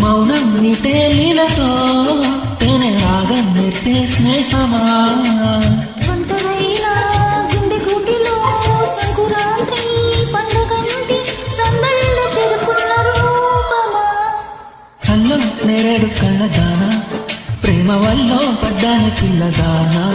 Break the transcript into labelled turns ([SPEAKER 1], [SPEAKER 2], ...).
[SPEAKER 1] మౌనం నీటే లీలతో తేనె రాగం నెట్టే స్నేహమా
[SPEAKER 2] ఒంటరైనా గుండె గూటిలో సంకురాత్రి పండుగంటి సందళ్ళు చేరుకున్న రూపమా
[SPEAKER 1] కళ్ళు నేరేడు కళ్ళదానా ప్రేమ వల్లో పడ్డాను పిల్లదానా